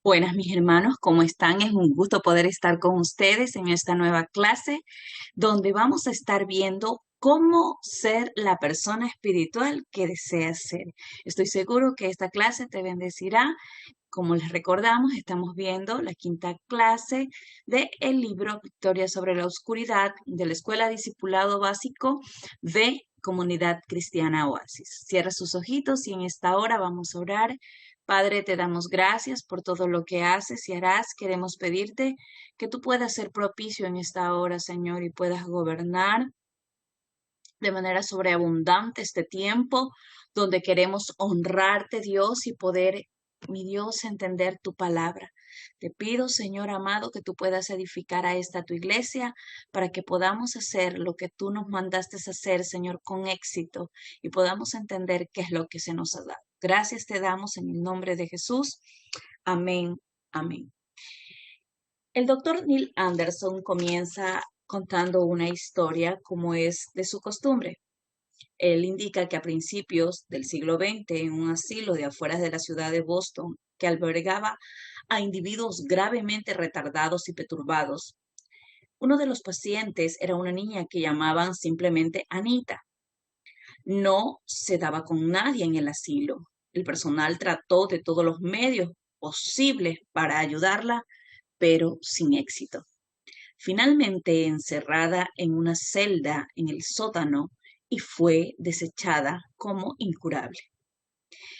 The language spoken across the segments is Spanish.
Buenas, mis hermanos, ¿cómo están? Es un gusto poder estar con ustedes en esta nueva clase donde vamos a estar viendo cómo ser la persona espiritual que deseas ser. Estoy seguro que esta clase te bendecirá. Como les recordamos, estamos viendo la quinta clase del libro Victoria sobre la Oscuridad de la Escuela Discipulado Básico de Comunidad Cristiana Oasis. Cierra sus ojitos y en esta hora vamos a orar. Padre, te damos gracias por todo lo que haces y harás. Queremos pedirte que tú puedas ser propicio en esta hora, Señor, y puedas gobernar de manera sobreabundante este tiempo donde queremos honrarte, Dios, y poder, mi Dios, entender tu palabra. Te pido, Señor amado, que tú puedas edificar a esta tu iglesia para que podamos hacer lo que tú nos mandaste hacer, Señor, con éxito y podamos entender qué es lo que se nos ha dado. Gracias te damos en el nombre de Jesús. Amén. Amén. El doctor Neil Anderson comienza contando una historia como es de su costumbre. Él indica que a principios del siglo XX, en un asilo de afueras de la ciudad de Boston, que albergaba a individuos gravemente retardados y perturbados, uno de los pacientes era una niña que llamaban simplemente Anita. No se daba con nadie en el asilo. El personal trató de todos los medios posibles para ayudarla, pero sin éxito. Finalmente encerrada en una celda en el sótano y fue desechada como incurable.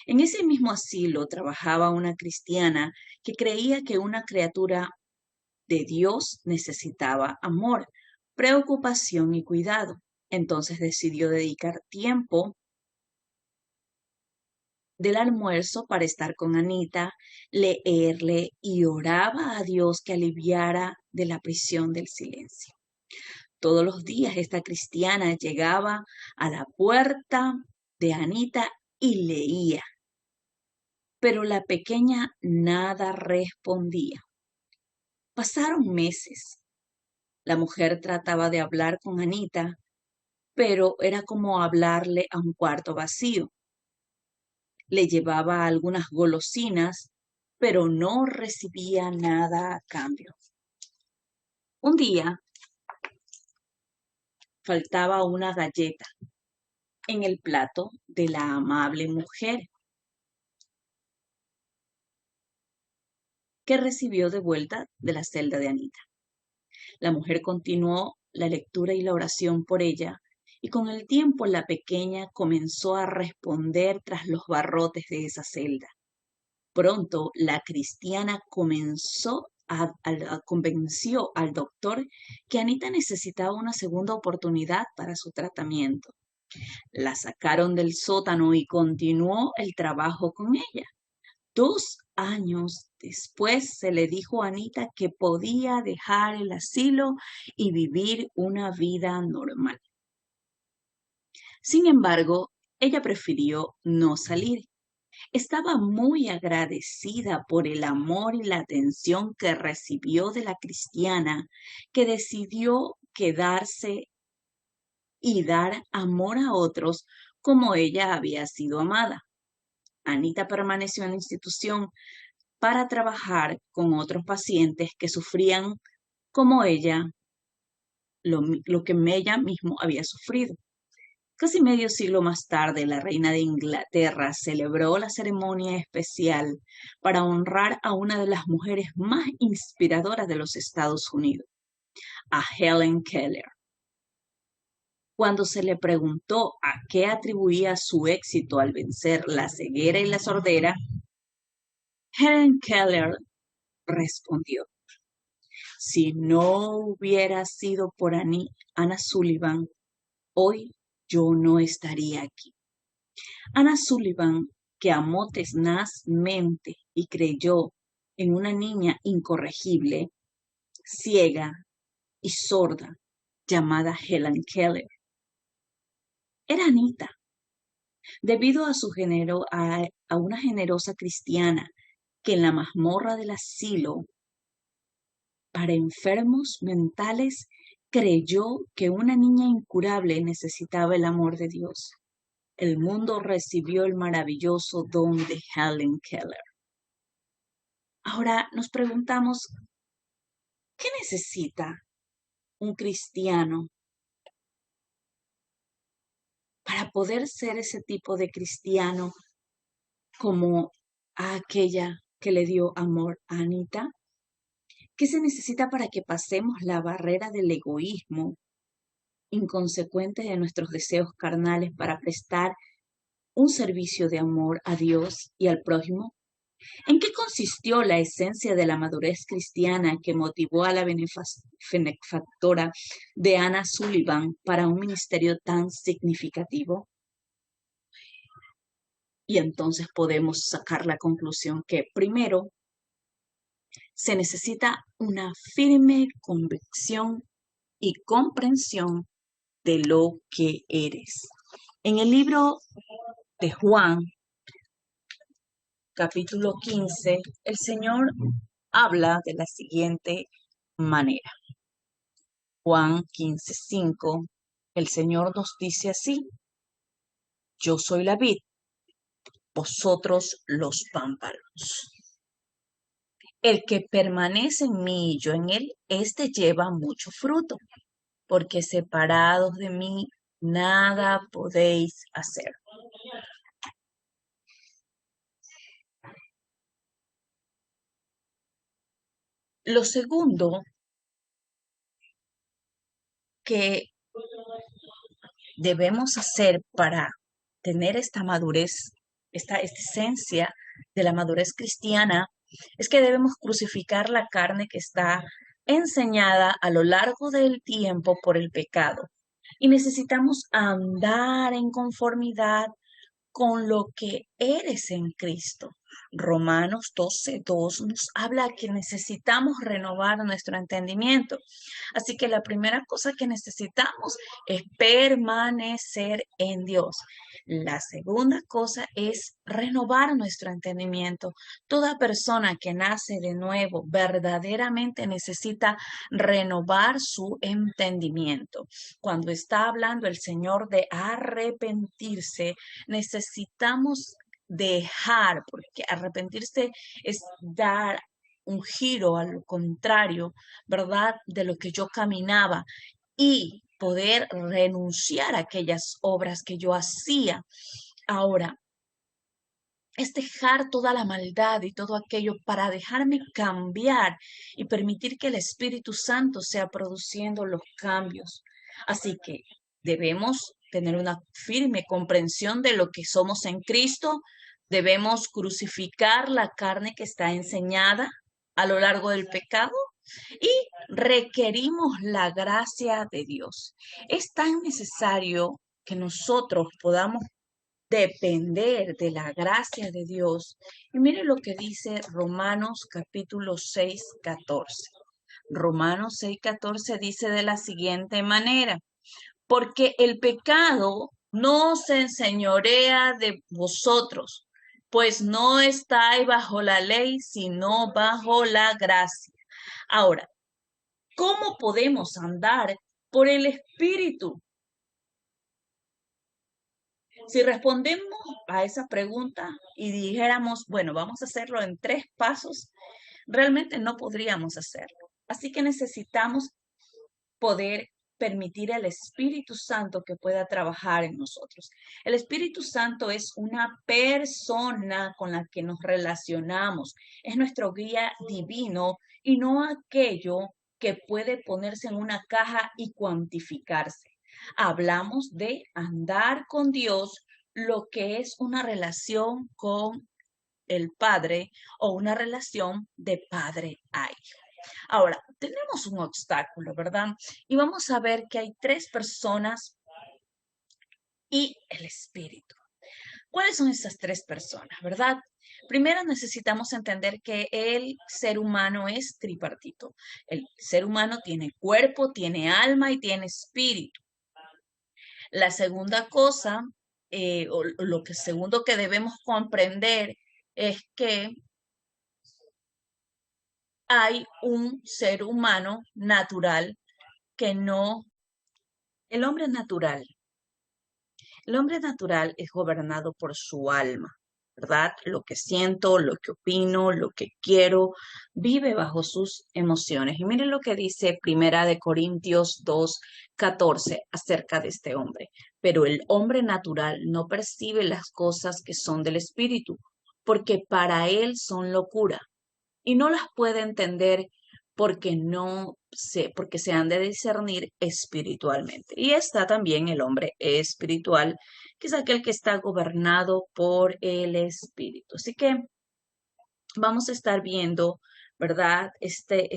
En ese mismo asilo trabajaba una cristiana que creía que una criatura de Dios necesitaba amor, preocupación y cuidado. Entonces decidió dedicar tiempo del almuerzo para estar con Anita, leerle y oraba a Dios que aliviara de la prisión del silencio. Todos los días esta cristiana llegaba a la puerta de Anita y leía, pero la pequeña nada respondía. Pasaron meses. La mujer trataba de hablar con Anita, pero era como hablarle a un cuarto vacío. Le llevaba algunas golosinas, pero no recibía nada a cambio. Un día faltaba una galleta en el plato de la amable mujer, que recibió de vuelta de la celda de Anita. La mujer continuó la lectura y la oración por ella, y con el tiempo la pequeña comenzó a responder tras los barrotes de esa celda. Pronto la cristiana convenció al doctor que Anita necesitaba una segunda oportunidad para su tratamiento. La sacaron del sótano y continuó el trabajo con ella. 2 años después se le dijo a Anita que podía dejar el asilo y vivir una vida normal. Sin embargo, ella prefirió no salir. Estaba muy agradecida por el amor y la atención que recibió de la cristiana, que decidió quedarse y dar amor a otros como ella había sido amada. Anita permaneció en la institución para trabajar con otros pacientes que sufrían como ella, lo que ella mismo había sufrido. Casi medio siglo más tarde, la reina de Inglaterra celebró la ceremonia especial para honrar a una de las mujeres más inspiradoras de los Estados Unidos, a Helen Keller. Cuando se le preguntó a qué atribuía su éxito al vencer la ceguera y la sordera, Helen Keller respondió: si no hubiera sido por Anna Sullivan, hoy yo no estaría aquí. Anna Sullivan, que amó tenazmente y creyó en una niña incorregible, ciega y sorda, llamada Helen Keller. Era Anita. Debido a una generosa cristiana que en la mazmorra del asilo para enfermos mentales creyó que una niña incurable necesitaba el amor de Dios. El mundo recibió el maravilloso don de Helen Keller. Ahora nos preguntamos, ¿qué necesita un cristiano para poder ser ese tipo de cristiano como a aquella que le dio amor a Anita? ¿Qué se necesita para que pasemos la barrera del egoísmo inconsecuente de nuestros deseos carnales para prestar un servicio de amor a Dios y al prójimo? ¿En qué consistió la esencia de la madurez cristiana que motivó a la benefactora de Anna Sullivan para un ministerio tan significativo? Y entonces podemos sacar la conclusión que primero se necesita una firme convicción y comprensión de lo que eres. En el libro de Juan, capítulo 15, el Señor habla de la siguiente manera. Juan 15:5, el Señor nos dice así: yo soy la vid, vosotros los pámpanos. El que permanece en mí y yo en él, éste lleva mucho fruto, porque separados de mí nada podéis hacer. Lo segundo que debemos hacer para tener esta madurez, esta esencia de la madurez cristiana, es que debemos crucificar la carne que está enseñada a lo largo del tiempo por el pecado. Y necesitamos andar en conformidad con lo que eres en Cristo. Romanos 12:2 nos habla que necesitamos renovar nuestro entendimiento. Así que la primera cosa que necesitamos es permanecer en Dios. La segunda cosa es renovar nuestro entendimiento. Toda persona que nace de nuevo verdaderamente necesita renovar su entendimiento. Cuando está hablando el Señor de arrepentirse, necesitamos dejar, porque arrepentirse es dar un giro al contrario, ¿verdad? De lo que yo caminaba y poder renunciar a aquellas obras que yo hacía. Ahora, es dejar toda la maldad y todo aquello para dejarme cambiar y permitir que el Espíritu Santo sea produciendo los cambios. Así que debemos tener una firme comprensión de lo que somos en Cristo. Debemos crucificar la carne que está enseñada a lo largo del pecado y requerimos la gracia de Dios. Es tan necesario que nosotros podamos depender de la gracia de Dios. Y mire lo que dice Romanos capítulo 6:14. Romanos 6:14 dice de la siguiente manera: porque el pecado no se enseñorea de vosotros, pues no estáis bajo la ley, sino bajo la gracia. Ahora, ¿cómo podemos andar por el Espíritu? Si respondemos a esa pregunta y dijéramos, bueno, vamos a hacerlo en 3 pasos, realmente no podríamos hacerlo. Así que necesitamos poder permitir al Espíritu Santo que pueda trabajar en nosotros. El Espíritu Santo es una persona con la que nos relacionamos, es nuestro guía divino y no aquello que puede ponerse en una caja y cuantificarse. Hablamos de andar con Dios, lo que es una relación con el Padre o una relación de padre a hijo. Ahora, tenemos un obstáculo, ¿verdad? Y vamos a ver que hay 3 personas y el Espíritu. ¿Cuáles son esas 3 personas, verdad? Primero necesitamos entender que el ser humano es tripartito. El ser humano tiene cuerpo, tiene alma y tiene espíritu. La segunda cosa, o lo que segundo que debemos comprender es que hay un ser humano natural que no, el hombre natural. El hombre natural es gobernado por su alma. ¿verdad? Lo que siento, lo que opino, lo que quiero, vive bajo sus emociones. Y miren lo que dice Primera de Corintios 2:14 acerca de este hombre. Pero el hombre natural no percibe las cosas que son del espíritu, porque para él son locura y no las puede entender porque se han de discernir espiritualmente. Y está también el hombre espiritual, que es aquel que está gobernado por el espíritu. Así que vamos a estar viendo, ¿verdad? Este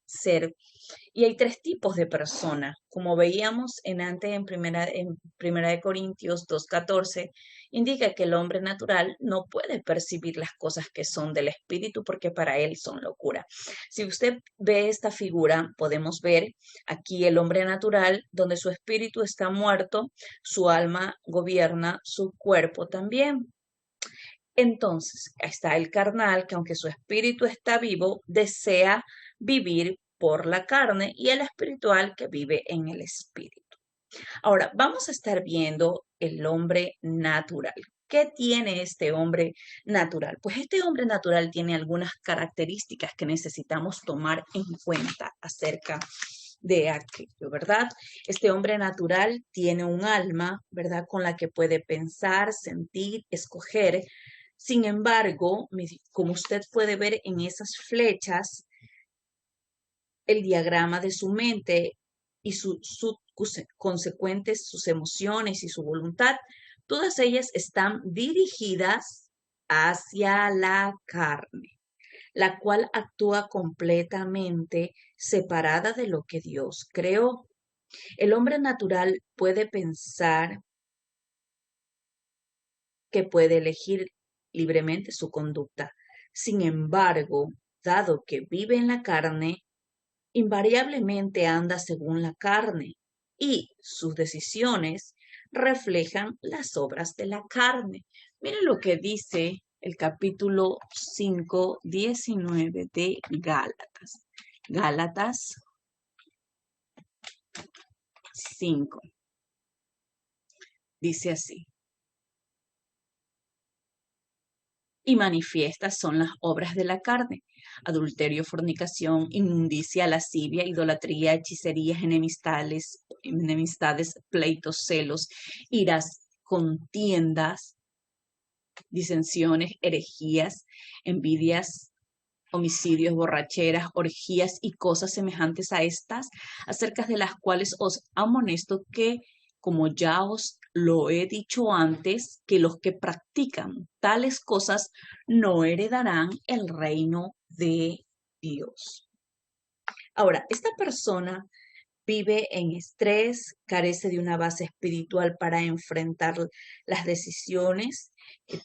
ser. Y hay tres tipos de personas, como veíamos en primera de Corintios 2:14, indica que el hombre natural no puede percibir las cosas que son del espíritu porque para él son locura. Si usted ve esta figura, podemos ver aquí el hombre natural, donde su espíritu está muerto, su alma gobierna su cuerpo también. Entonces, está el carnal, que aunque su espíritu está vivo, desea vivir por la carne, y el espiritual que vive en el espíritu. Ahora, vamos a estar viendo el hombre natural. ¿Qué tiene este hombre natural? Pues este hombre natural tiene algunas características que necesitamos tomar en cuenta acerca de aquello, ¿verdad? Este hombre natural tiene un alma, ¿verdad? Con la que puede pensar, sentir, escoger. Sin embargo, como usted puede ver en esas flechas, el diagrama de su mente y sus consecuentes, sus emociones y su voluntad, todas ellas están dirigidas hacia la carne, la cual actúa completamente separada de lo que Dios creó. El hombre natural puede pensar que puede elegir libremente su conducta. Sin embargo, dado que vive en la carne, invariablemente anda según la carne y sus decisiones reflejan las obras de la carne. Miren lo que dice el capítulo 5:19 de Gálatas. Gálatas 5. Dice así: y manifiestas son las obras de la carne: adulterio, fornicación, inmundicia, lascivia, idolatría, hechicerías, enemistades, pleitos, celos, iras, contiendas, disensiones, herejías, envidias, homicidios, borracheras, orgías y cosas semejantes a estas, acerca de las cuales os amonesto que, como ya os lo he dicho antes, que los que practican tales cosas no heredarán el reino de Dios. Ahora, esta persona vive en estrés, carece de una base espiritual para enfrentar las decisiones,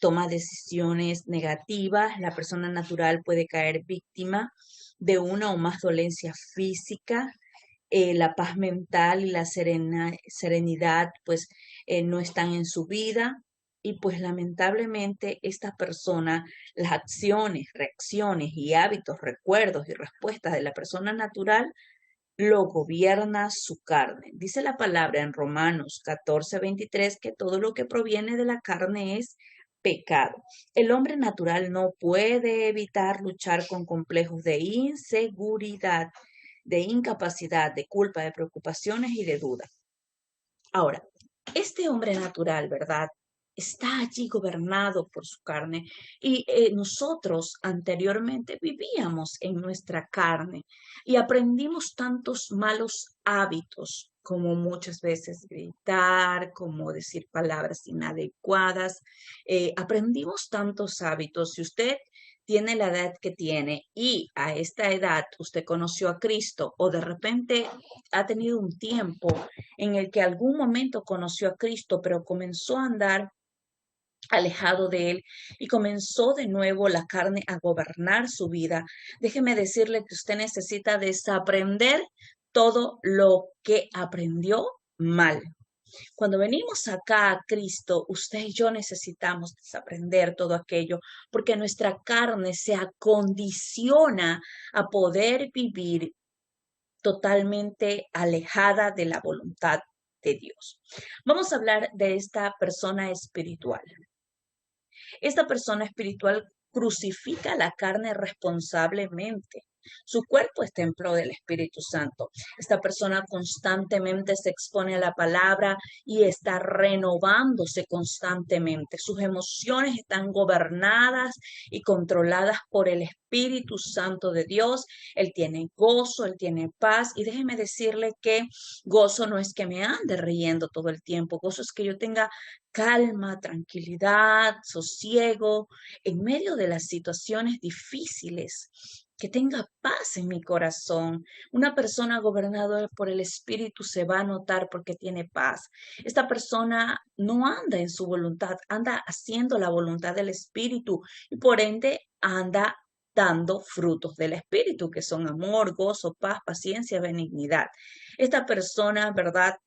toma decisiones negativas. La persona natural puede caer víctima de una o más dolencias físicas. La paz mental y la serenidad pues no están en su vida. Y pues lamentablemente esta persona, las acciones, reacciones y hábitos, recuerdos y respuestas de la persona natural lo gobierna su carne. Dice la palabra en Romanos 14:23 que todo lo que proviene de la carne es pecado. El hombre natural no puede evitar luchar con complejos de inseguridad, de incapacidad, de culpa, de preocupaciones y de duda. Ahora, este hombre natural, ¿verdad? Está allí gobernado por su carne y nosotros anteriormente vivíamos en nuestra carne y aprendimos tantos malos hábitos como muchas veces gritar, como decir palabras inadecuadas. Aprendimos tantos hábitos. Si usted tiene la edad que tiene y a esta edad usted conoció a Cristo o de repente ha tenido un tiempo en el que algún momento conoció a Cristo, pero comenzó a andar alejado de él y comenzó de nuevo la carne a gobernar su vida, déjeme decirle que usted necesita desaprender todo lo que aprendió mal. Cuando venimos acá a Cristo, usted y yo necesitamos desaprender todo aquello, porque nuestra carne se acondiciona a poder vivir totalmente alejada de la voluntad de Dios. Vamos a hablar de esta persona espiritual. Esta persona espiritual crucifica la carne responsablemente. Su cuerpo es templo del Espíritu Santo. Esta persona constantemente se expone a la palabra y está renovándose constantemente. Sus emociones están gobernadas y controladas por el Espíritu Santo de Dios. Él tiene gozo, él tiene paz. Y déjeme decirle que gozo no es que me ande riendo todo el tiempo. Gozo es que yo tenga calma, tranquilidad, sosiego en medio de las situaciones difíciles, que tenga paz en mi corazón. Una persona gobernada por el Espíritu se va a notar porque tiene paz. Esta persona no anda en su voluntad, anda haciendo la voluntad del Espíritu y por ende anda dando frutos del Espíritu, que son amor, gozo, paz, paciencia, benignidad. Esta persona, ¿verdad?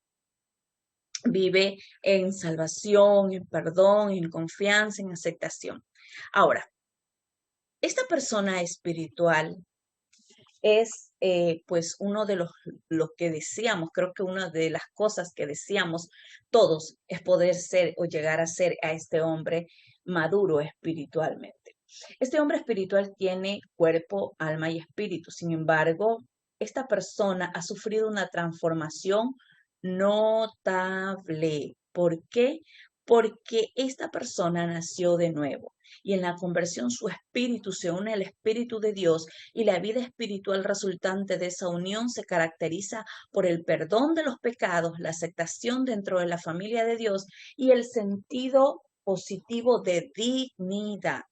Vive en salvación, en perdón, en confianza, en aceptación. Ahora, esta persona espiritual es pues uno de los que deseamos, creo que una de las cosas que deseamos todos es poder ser o llegar a ser a este hombre maduro espiritualmente. Este hombre espiritual tiene cuerpo, alma y espíritu. Sin embargo, esta persona ha sufrido una transformación notable. ¿Por qué? Porque esta persona nació de nuevo y en la conversión su espíritu se une al espíritu de Dios y la vida espiritual resultante de esa unión se caracteriza por el perdón de los pecados, la aceptación dentro de la familia de Dios y el sentido positivo de dignidad.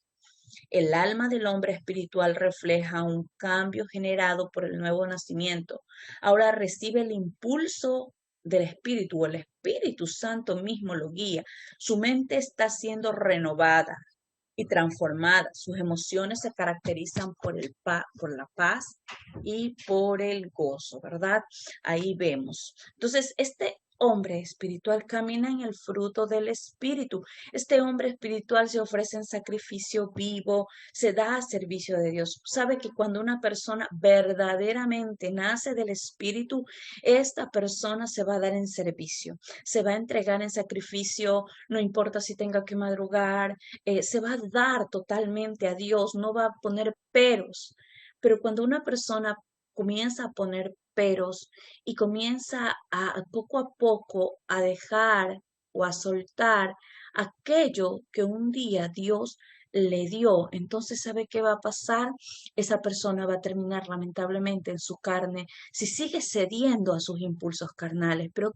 El alma del hombre espiritual refleja un cambio generado por el nuevo nacimiento. Ahora recibe el impulso del Espíritu, el Espíritu Santo mismo lo guía. Su mente está siendo renovada y transformada. Sus emociones se caracterizan por la paz y por el gozo, ¿verdad? Ahí vemos. Entonces, este hombre espiritual camina en el fruto del espíritu. Este hombre espiritual se ofrece en sacrificio vivo, se da a servicio de Dios. Sabe que cuando una persona verdaderamente nace del espíritu, esta persona se va a dar en servicio, se va a entregar en sacrificio, no importa si tenga que madrugar, se va a dar totalmente a Dios, no va a poner peros. Pero cuando una persona comienza a poner peros y comienza a poco a poco a dejar o a soltar aquello que un día Dios le dio, entonces ¿sabe qué va a pasar? Esa persona va a terminar lamentablemente en su carne si sigue cediendo a sus impulsos carnales, pero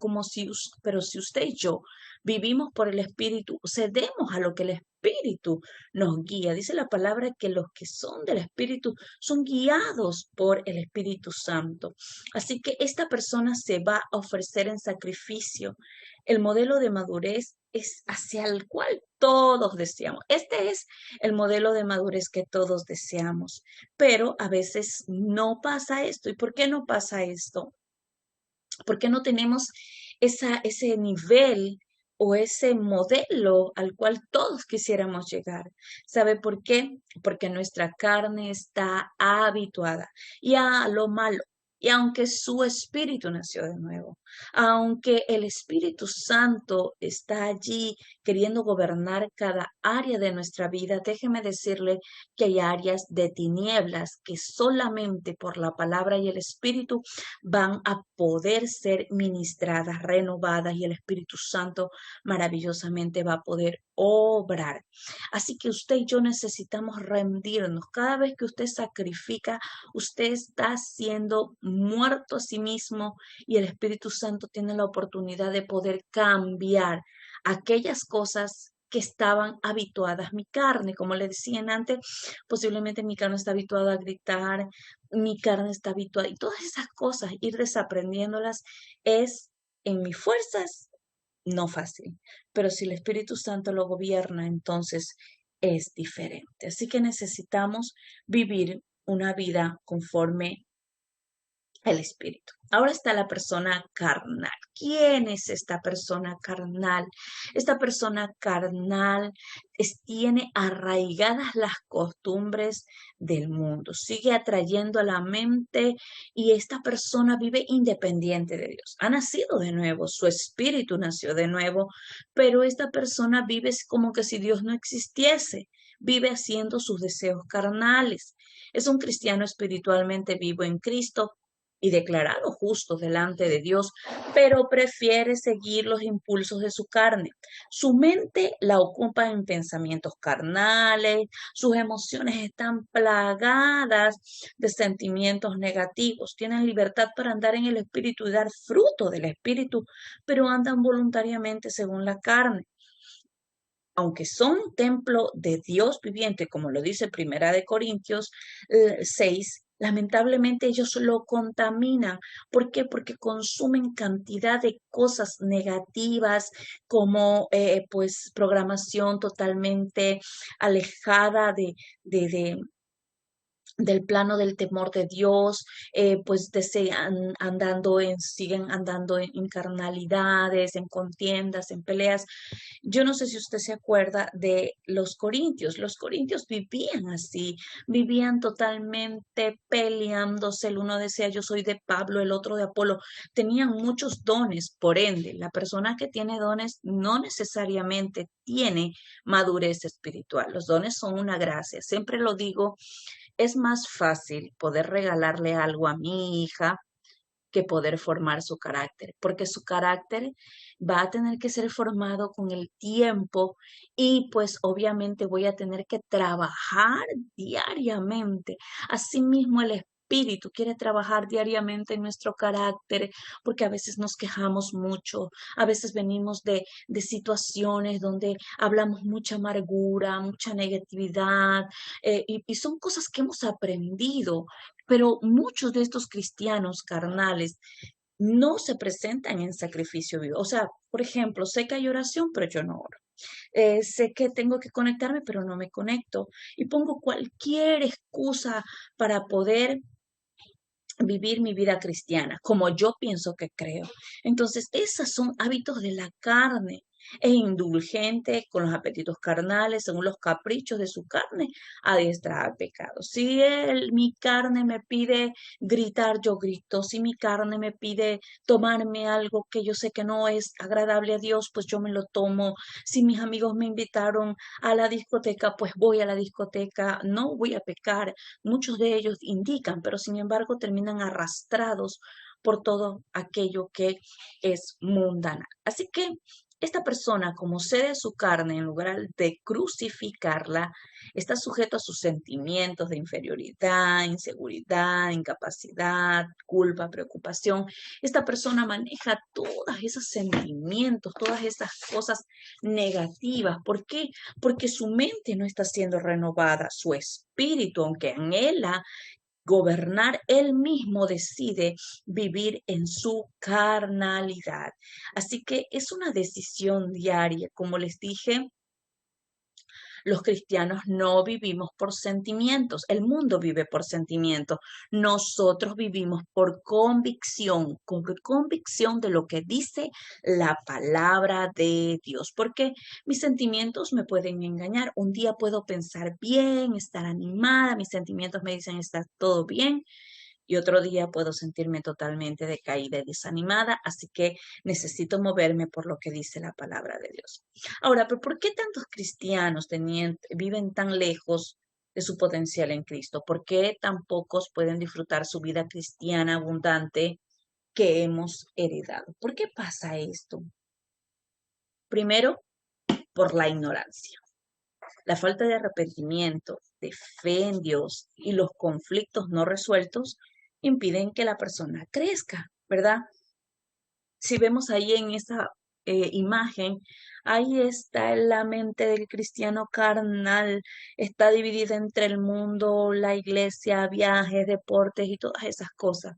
si usted y yo vivimos por el Espíritu, cedemos a lo que el Espíritu nos guía. Dice la palabra que los que son del Espíritu son guiados por el Espíritu Santo. Así que esta persona se va a ofrecer en sacrificio. El modelo de madurez es hacia el cual todos deseamos. Este es el modelo de madurez que todos deseamos, pero a veces no pasa esto. ¿Y por qué no pasa esto? Porque no tenemos ese nivel o ese modelo al cual todos quisiéramos llegar. ¿Sabe por qué? Porque nuestra carne está habituada y a lo malo. Y aunque su espíritu nació de nuevo, aunque el Espíritu Santo está allí queriendo gobernar cada área de nuestra vida, déjeme decirle que hay áreas de tinieblas que solamente por la palabra y el Espíritu van a poder ser ministradas, renovadas y el Espíritu Santo maravillosamente va a poder obrar. Así que usted y yo necesitamos rendirnos. Cada vez que usted sacrifica, usted está siendo muerto a sí mismo y el Espíritu Santo tiene la oportunidad de poder cambiar aquellas cosas que estaban habituadas. Mi carne, como le decían antes, posiblemente mi carne está habituada a gritar, mi carne está habituada y todas esas cosas, ir desaprendiéndolas es en mis fuerzas no fácil, pero si el Espíritu Santo lo gobierna, entonces es diferente. Así que necesitamos vivir una vida conforme el espíritu. Ahora está la persona carnal. ¿Quién es esta persona carnal? Esta persona carnal tiene arraigadas las costumbres del mundo, sigue atrayendo a la mente y esta persona vive independiente de Dios. Ha nacido de nuevo, su espíritu nació de nuevo, pero esta persona vive como que si Dios no existiese, vive haciendo sus deseos carnales. Es un cristiano espiritualmente vivo en Cristo y declarado justo delante de Dios, pero prefiere seguir los impulsos de su carne. Su mente la ocupa en pensamientos carnales, sus emociones están plagadas de sentimientos negativos, tienen libertad para andar en el espíritu y dar fruto del espíritu, pero andan voluntariamente según la carne. Aunque son templo de Dios viviente, como lo dice Primera de Corintios 6, lamentablemente ellos lo contaminan. ¿Por qué? Porque consumen cantidad de cosas negativas como pues programación totalmente alejada de del plano del temor de Dios, pues siguen andando en carnalidades, en contiendas, en peleas. Yo no sé si usted se acuerda de los corintios. Los corintios vivían así, vivían totalmente peleándose. El uno decía, yo soy de Pablo, el otro de Apolo. Tenían muchos dones, por ende, la persona que tiene dones no necesariamente tiene madurez espiritual. Los dones son una gracia. Siempre lo digo, es más fácil poder regalarle algo a mi hija que poder formar su carácter, porque su carácter va a tener que ser formado con el tiempo y pues obviamente voy a tener que trabajar diariamente. Asimismo, el espíritu quiere trabajar diariamente en nuestro carácter, porque a veces nos quejamos mucho, a veces venimos de situaciones donde hablamos mucha amargura, mucha negatividad, y son cosas que hemos aprendido, pero muchos de estos cristianos carnales no se presentan en sacrificio vivo. O sea, por ejemplo, sé que hay oración, pero yo no oro. Sé que tengo que conectarme, pero no me conecto. Y pongo cualquier excusa para poder vivir mi vida cristiana, como yo pienso que creo. Entonces, esos son hábitos de la carne. Es indulgente con los apetitos carnales, según los caprichos de su carne, adiestra al pecado. Si mi carne me pide gritar, yo grito. Si mi carne me pide tomarme algo que yo sé que no es agradable a Dios, pues yo me lo tomo. Si mis amigos me invitaron a la discoteca, pues voy a la discoteca. No voy a pecar. Muchos de ellos indican, pero sin embargo terminan arrastrados por todo aquello que es mundana. Así que esta persona, como cede a su carne en lugar de crucificarla, está sujeto a sus sentimientos de inferioridad, inseguridad, incapacidad, culpa, preocupación. Esta persona maneja todos esos sentimientos, todas esas cosas negativas. ¿Por qué? Porque su mente no está siendo renovada, su espíritu, aunque anhela gobernar, él mismo decide vivir en su carnalidad. Así que es una decisión diaria. Como les dije, los cristianos no vivimos por sentimientos, el mundo vive por sentimientos. Nosotros vivimos por convicción, con convicción de lo que dice la palabra de Dios, porque mis sentimientos me pueden engañar. Un día puedo pensar bien, estar animada, mis sentimientos me dicen está todo bien, y otro día puedo sentirme totalmente decaída y desanimada, así que necesito moverme por lo que dice la palabra de Dios. Ahora, ¿pero por qué tantos cristianos viven tan lejos de su potencial en Cristo? ¿Por qué tan pocos pueden disfrutar su vida cristiana abundante que hemos heredado? ¿Por qué pasa esto? Primero, por la ignorancia. La falta de arrepentimiento, de fe en Dios y los conflictos no resueltos impiden que la persona crezca, ¿verdad? Si vemos ahí en esa imagen, ahí está la mente del cristiano carnal, está dividida entre el mundo, la iglesia, viajes, deportes y todas esas cosas.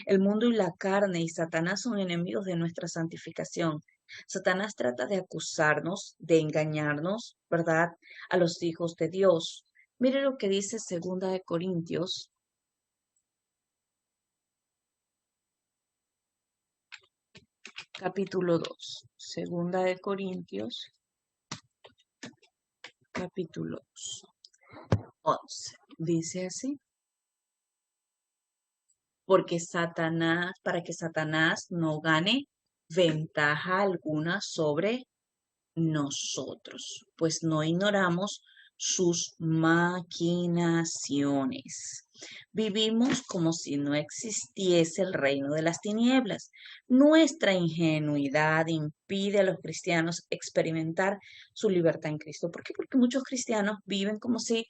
El mundo y la carne y Satanás son enemigos de nuestra santificación. Satanás trata de acusarnos, de engañarnos, ¿verdad? A los hijos de Dios. Mire lo que dice Segunda de Corintios capítulo 2, Segunda de Corintios, capítulo 2, 11. Dice así, porque Satanás, para que Satanás no gane ventaja alguna sobre nosotros, pues no ignoramos sus maquinaciones. Vivimos como si no existiese el reino de las tinieblas. Nuestra ingenuidad impide a los cristianos experimentar su libertad en Cristo. ¿Por qué? Porque muchos cristianos viven como si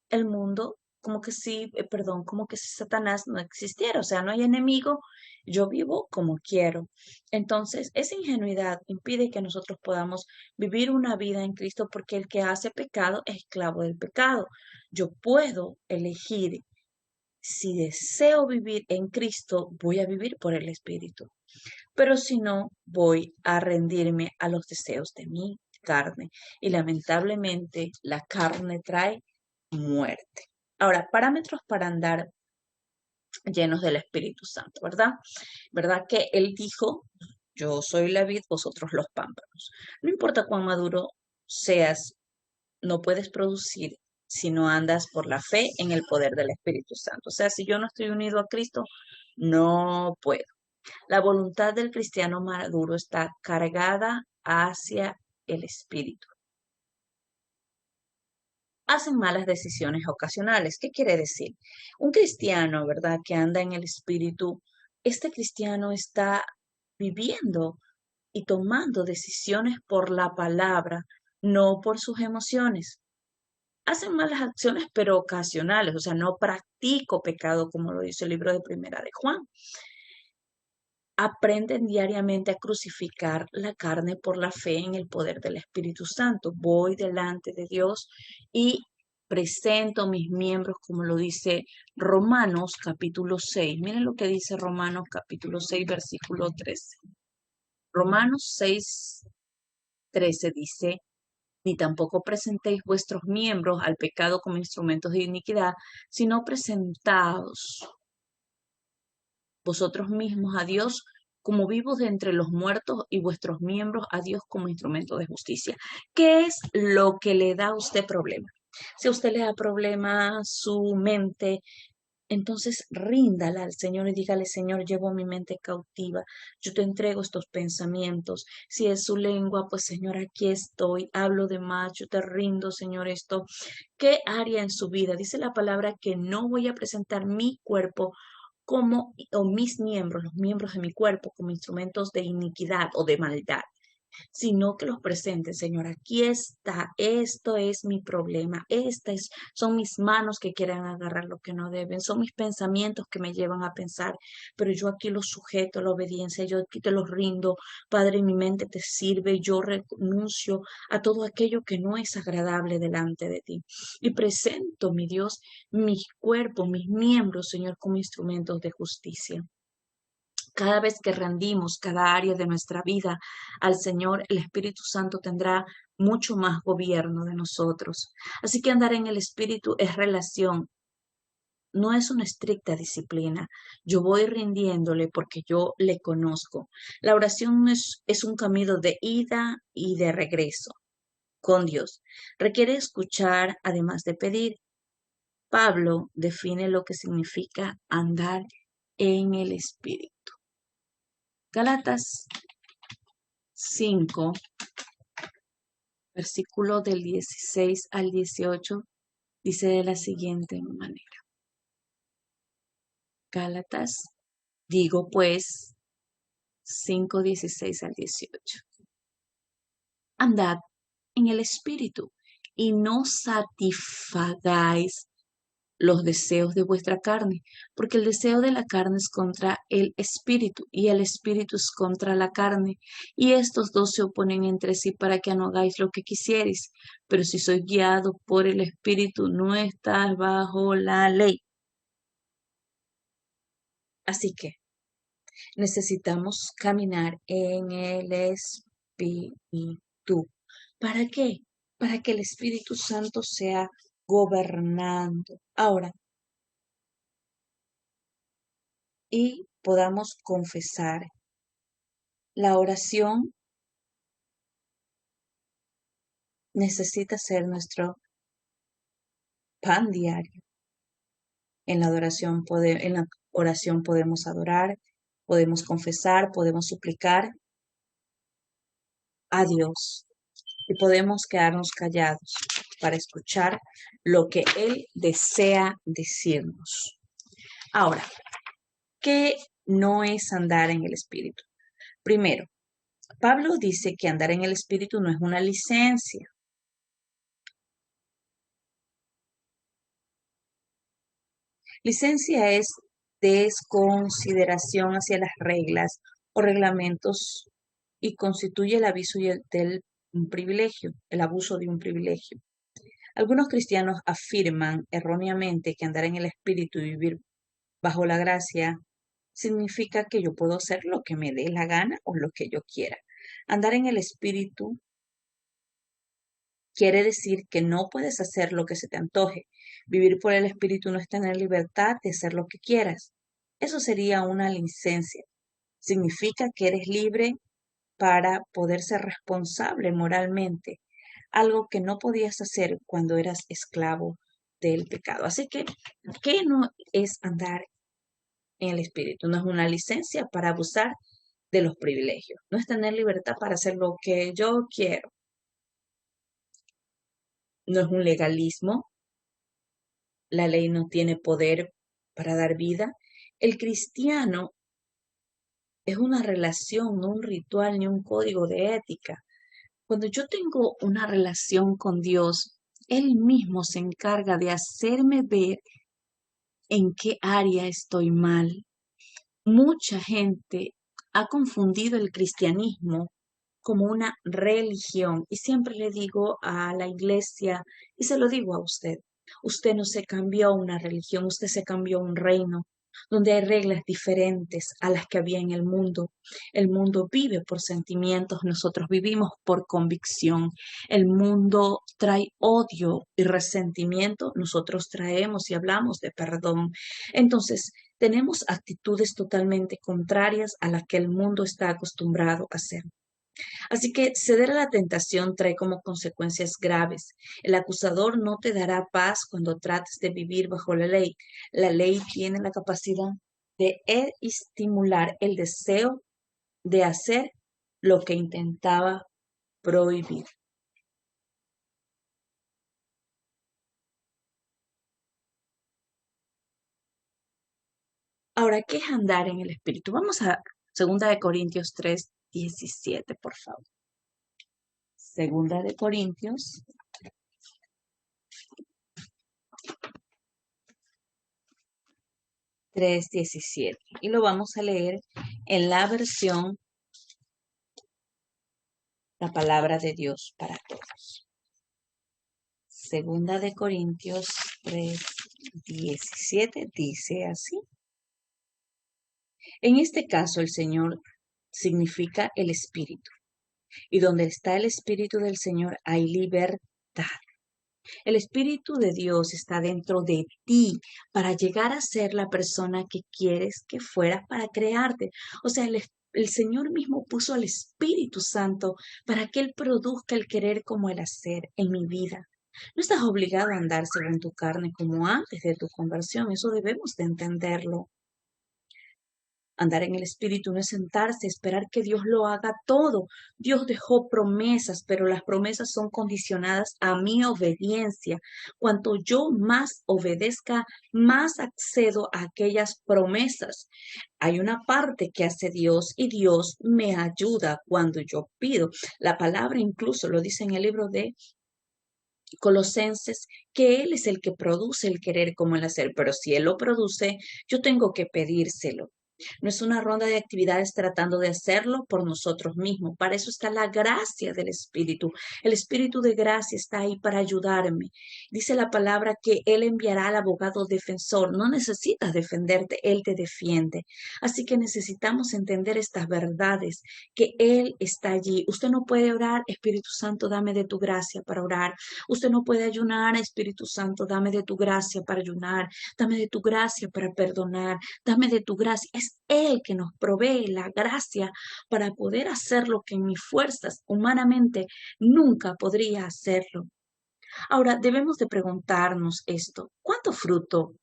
el mundo, como que si, perdón, como que si Satanás no existiera, o sea, no hay enemigo, yo vivo como quiero. Entonces, esa ingenuidad impide que nosotros podamos vivir una vida en Cristo porque el que hace pecado es esclavo del pecado. Yo puedo elegir si deseo vivir en Cristo, voy a vivir por el Espíritu, pero si no, voy a rendirme a los deseos de mi carne. Y lamentablemente la carne trae muerte. Ahora, parámetros para andar llenos del Espíritu Santo, ¿verdad? ¿Verdad que Él dijo, yo soy la vid, vosotros los pámpanos? No importa cuán maduro seas, no puedes producir si no andas por la fe en el poder del Espíritu Santo. O sea, si yo no estoy unido a Cristo, no puedo. La voluntad del cristiano maduro está cargada hacia el Espíritu. Hacen malas decisiones ocasionales. ¿Qué quiere decir? Un cristiano, ¿verdad?, que anda en el Espíritu, este cristiano está viviendo y tomando decisiones por la palabra, no por sus emociones. Hacen malas acciones, pero ocasionales, o sea, no practico pecado, como lo dice el libro de Primera de Juan. Aprenden diariamente a crucificar la carne por la fe en el poder del Espíritu Santo. Voy delante de Dios y presento mis miembros, como lo dice Romanos capítulo 6. Miren lo que dice Romanos capítulo 6, versículo 13. Romanos 6, 13 dice, ni tampoco presentéis vuestros miembros al pecado como instrumentos de iniquidad, sino presentaos vosotros mismos a Dios como vivos de entre los muertos y vuestros miembros a Dios como instrumento de justicia. ¿Qué es lo que le da a usted problema? Si a usted le da problema su mente, entonces ríndala al Señor y dígale, Señor, llevo mi mente cautiva, yo te entrego estos pensamientos. Si es su lengua, pues Señor, aquí estoy, hablo de más, yo te rindo, Señor, esto. ¿Qué área en su vida? Dice la palabra que no voy a presentar mi cuerpo como, o mis miembros, los miembros de mi cuerpo, como instrumentos de iniquidad o de maldad, sino que los presente, Señor. Aquí está, esto es mi problema, son mis manos que quieren agarrar lo que no deben, son mis pensamientos que me llevan a pensar, pero yo aquí los sujeto a la obediencia, yo aquí te los rindo, Padre, mi mente te sirve, yo renuncio a todo aquello que no es agradable delante de ti y presento, mi Dios, mi cuerpo, mis miembros, Señor, como instrumentos de justicia. Cada vez que rendimos cada área de nuestra vida al Señor, el Espíritu Santo tendrá mucho más gobierno de nosotros. Así que andar en el Espíritu es relación, no es una estricta disciplina. Yo voy rindiéndole porque yo le conozco. La oración es un camino de ida y de regreso con Dios. Requiere escuchar además de pedir. Pablo define lo que significa andar en el Espíritu. Gálatas 5, versículo del 16 al 18, dice de la siguiente manera. Gálatas, digo pues, 5, 16 al 18. Andad en el Espíritu y no satisfagáis los deseos de vuestra carne, porque el deseo de la carne es contra el espíritu y el espíritu es contra la carne, y estos dos se oponen entre sí para que no hagáis lo que quisierais, pero si sois guiados por el espíritu no estás bajo la ley. Así que necesitamos caminar en el espíritu. ¿Para qué? Para que el Espíritu Santo sea gobernando. Ahora, y podamos confesar La oración necesita ser nuestro pan diario. En la oración podemos adorar, podemos confesar, podemos suplicar a Dios y podemos quedarnos callados para escuchar lo que Él desea decirnos. Ahora, ¿qué no es andar en el Espíritu? Primero, Pablo dice que andar en el Espíritu no es una licencia. Licencia es desconsideración hacia las reglas o reglamentos y constituye el aviso del un privilegio, el abuso de un privilegio. Algunos cristianos afirman erróneamente que andar en el Espíritu y vivir bajo la gracia significa que yo puedo hacer lo que me dé la gana o lo que yo quiera. Andar en el Espíritu quiere decir que no puedes hacer lo que se te antoje. Vivir por el Espíritu no es tener libertad de hacer lo que quieras. Eso sería una licencia. Significa que eres libre para poder ser responsable moralmente, algo que no podías hacer cuando eras esclavo del pecado. Así que, ¿qué no es andar en el Espíritu? No es una licencia para abusar de los privilegios. No es tener libertad para hacer lo que yo quiero. No es un legalismo. La ley no tiene poder para dar vida. El cristiano es una relación, no un ritual ni un código de ética. Cuando yo tengo una relación con Dios, Él mismo se encarga de hacerme ver en qué área estoy mal. Mucha gente ha confundido el cristianismo como una religión y siempre le digo a la iglesia y se lo digo a usted, usted no se cambió a una religión, usted se cambió a un reino donde hay reglas diferentes a las que había en el mundo. El mundo vive por sentimientos, nosotros vivimos por convicción. El mundo trae odio y resentimiento, nosotros traemos y hablamos de perdón. Entonces, tenemos actitudes totalmente contrarias a las que el mundo está acostumbrado a hacer. Así que ceder a la tentación trae como consecuencias graves. El acusador no te dará paz cuando trates de vivir bajo la ley. La ley tiene la capacidad de estimular el deseo de hacer lo que intentaba prohibir. Ahora, ¿qué es andar en el Espíritu? Vamos a 2 Corintios 3:17, por favor. 2 Corintios 3:17. Y lo vamos a leer en la versión La palabra de Dios para todos. 2 Corintios 3:17 dice así. En este caso, el Señor significa el Espíritu. Y donde está el Espíritu del Señor hay libertad. El Espíritu de Dios está dentro de ti para llegar a ser la persona que quieres que fueras para crearte. O sea, el Señor mismo puso al Espíritu Santo para que Él produzca el querer como el hacer en mi vida. No estás obligado a andar según tu carne como antes de tu conversión. Eso debemos de entenderlo. Andar en el Espíritu no es sentarse, esperar que Dios lo haga todo. Dios dejó promesas, pero las promesas son condicionadas a mi obediencia. Cuanto yo más obedezca, más accedo a aquellas promesas. Hay una parte que hace Dios y Dios me ayuda cuando yo pido. La palabra incluso lo dice en el libro de Colosenses, que Él es el que produce el querer como el hacer, pero si Él lo produce, yo tengo que pedírselo. No es una ronda de actividades tratando de hacerlo por nosotros mismos. Para eso está la gracia del Espíritu. El Espíritu de gracia está ahí para ayudarme. Dice la palabra que Él enviará al abogado defensor. No necesitas defenderte, Él te defiende. Así que necesitamos entender estas verdades, que Él está allí. Usted no puede orar, Espíritu Santo, dame de tu gracia para orar. Usted no puede ayunar, Espíritu Santo, dame de tu gracia para ayunar. Dame de tu gracia para perdonar. Dame de tu gracia. Es Él que nos provee la gracia para poder hacer lo que en mis fuerzas humanamente nunca podría hacerlo. Ahora, debemos de preguntarnos esto: ¿cuánto fruto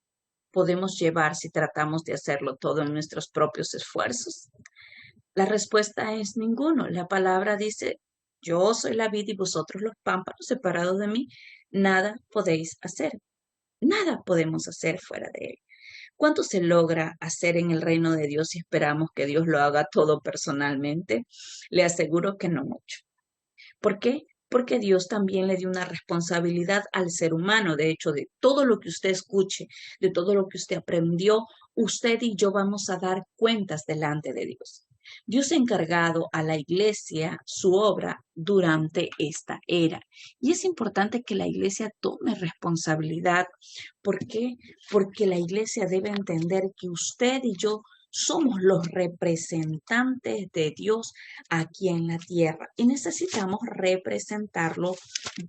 podemos llevar si tratamos de hacerlo todo en nuestros propios esfuerzos? La respuesta es ninguno. La palabra dice: yo soy la vid y vosotros los pámpanos, separados de mí, nada podéis hacer. Nada podemos hacer fuera de Él. ¿Cuánto se logra hacer en el reino de Dios si esperamos que Dios lo haga todo personalmente? Le aseguro que no mucho. ¿Por qué? Porque Dios también le dio una responsabilidad al ser humano. De hecho, de todo lo que usted escuche, de todo lo que usted aprendió, usted y yo vamos a dar cuentas delante de Dios. Dios ha encargado a la iglesia su obra durante esta era. Y es importante que la iglesia tome responsabilidad. ¿Por qué? Porque la iglesia debe entender que usted y yo somos los representantes de Dios aquí en la tierra y necesitamos representarlo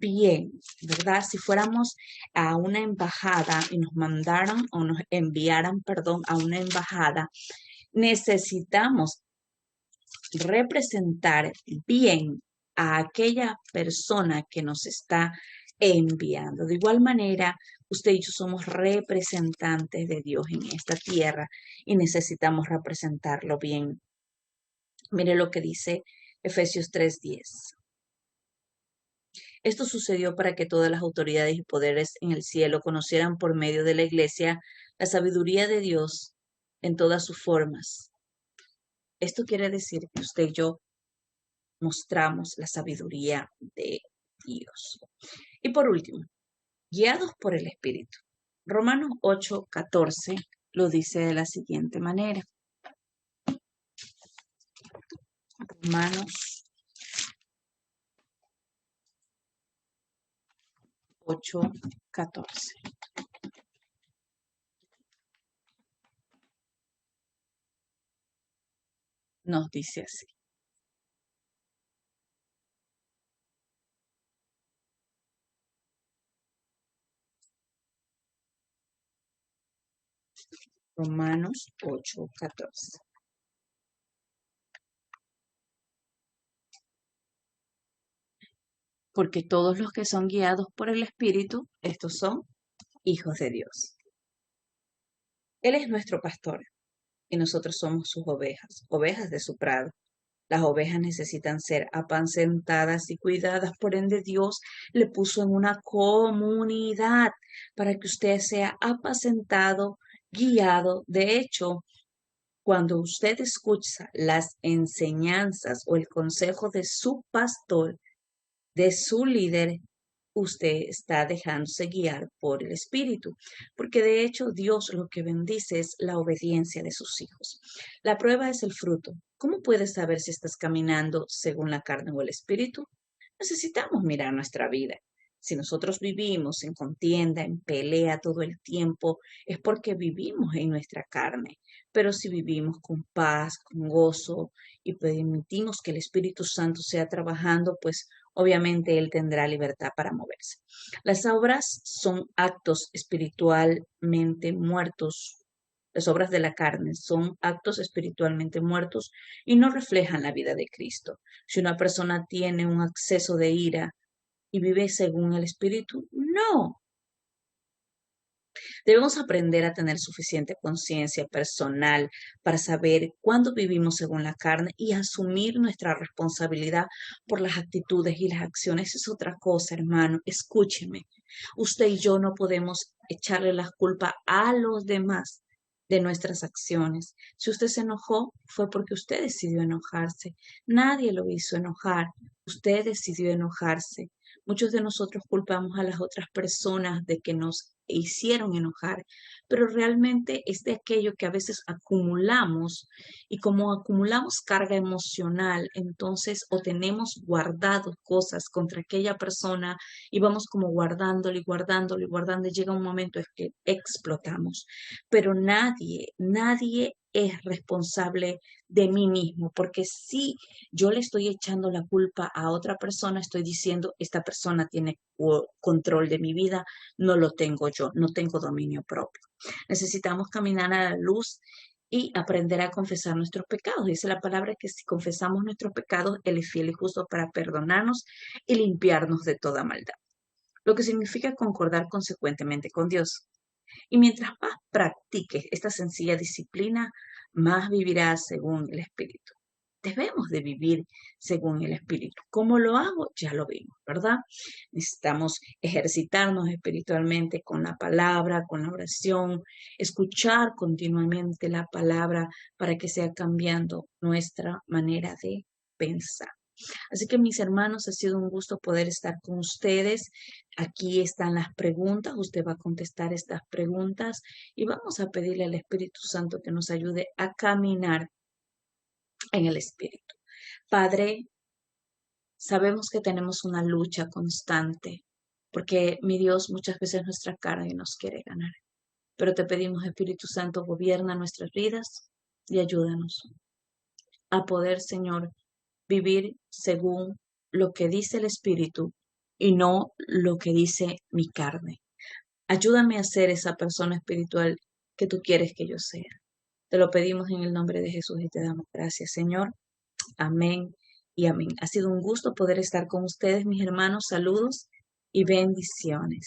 bien, ¿verdad? Si fuéramos a una embajada y nos mandaran o nos enviaran, perdón, a una embajada, necesitamos representar bien a aquella persona que nos está enviando. De igual manera, usted y yo somos representantes de Dios en esta tierra y necesitamos representarlo bien. Mire lo que dice Efesios 3:10. Esto sucedió para que todas las autoridades y poderes en el cielo conocieran por medio de la iglesia la sabiduría de Dios en todas sus formas. Esto quiere decir que usted y yo mostramos la sabiduría de Dios. Y por último, guiados por el Espíritu. Romanos 8:14 lo dice de la siguiente manera. Romanos 8:14. Nos dice así. Romanos 8:14. Porque todos los que son guiados por el Espíritu, estos son hijos de Dios. Él es nuestro pastor y nosotros somos sus ovejas, ovejas de su prado. Las ovejas necesitan ser apacentadas y cuidadas, por ende Dios le puso en una comunidad para que usted sea apacentado, guiado. De hecho, cuando usted escucha las enseñanzas o el consejo de su pastor, de su líder, usted está dejándose guiar por el Espíritu, porque de hecho Dios lo que bendice es la obediencia de sus hijos. La prueba es el fruto. ¿Cómo puedes saber si estás caminando según la carne o el Espíritu? Necesitamos mirar nuestra vida. Si nosotros vivimos en contienda, en pelea todo el tiempo, es porque vivimos en nuestra carne. Pero si vivimos con paz, con gozo y permitimos que el Espíritu Santo sea trabajando, pues obviamente Él tendrá libertad para moverse. Las obras son actos espiritualmente muertos. Las obras de la carne son actos espiritualmente muertos y no reflejan la vida de Cristo. Si una persona tiene un acceso de ira y vive según el Espíritu, no. Debemos aprender a tener suficiente conciencia personal para saber cuándo vivimos según la carne y asumir nuestra responsabilidad por las actitudes y las acciones. Es otra cosa, hermano. Escúcheme. Usted y yo no podemos echarle la culpa a los demás de nuestras acciones. Si usted se enojó, fue porque usted decidió enojarse. Nadie lo hizo enojar. Usted decidió enojarse. Muchos de nosotros culpamos a las otras personas de que nos hicieron enojar, pero realmente es de aquello que a veces acumulamos y como acumulamos carga emocional, entonces o tenemos guardado cosas contra aquella persona y vamos como guardándolo y guardándolo y guardando y llega un momento en que explotamos. Pero nadie es responsable de mí mismo, porque si yo le estoy echando la culpa a otra persona, estoy diciendo, esta persona tiene control de mi vida, no lo tengo yo, no tengo dominio propio. Necesitamos caminar a la luz y aprender a confesar nuestros pecados. Dice la palabra que si confesamos nuestros pecados, Él es fiel y justo para perdonarnos y limpiarnos de toda maldad, lo que significa concordar consecuentemente con Dios. Y mientras más practiques esta sencilla disciplina, más vivirás según el Espíritu. Debemos de vivir según el Espíritu. ¿Cómo lo hago? Ya lo vimos, ¿verdad? Necesitamos ejercitarnos espiritualmente con la palabra, con la oración, escuchar continuamente la palabra para que sea cambiando nuestra manera de pensar. Así que mis hermanos, ha sido un gusto poder estar con ustedes. Aquí están las preguntas. Usted va a contestar estas preguntas y vamos a pedirle al Espíritu Santo que nos ayude a caminar en el Espíritu. Padre, sabemos que tenemos una lucha constante porque, mi Dios, muchas veces nuestra carne nos quiere ganar. Pero te pedimos, Espíritu Santo, gobierna nuestras vidas y ayúdanos a poder, Señor, vivir según lo que dice el Espíritu y no lo que dice mi carne. Ayúdame a ser esa persona espiritual que tú quieres que yo sea. Te lo pedimos en el nombre de Jesús y te damos gracias, Señor. Amén y amén. Ha sido un gusto poder estar con ustedes, mis hermanos. Saludos y bendiciones.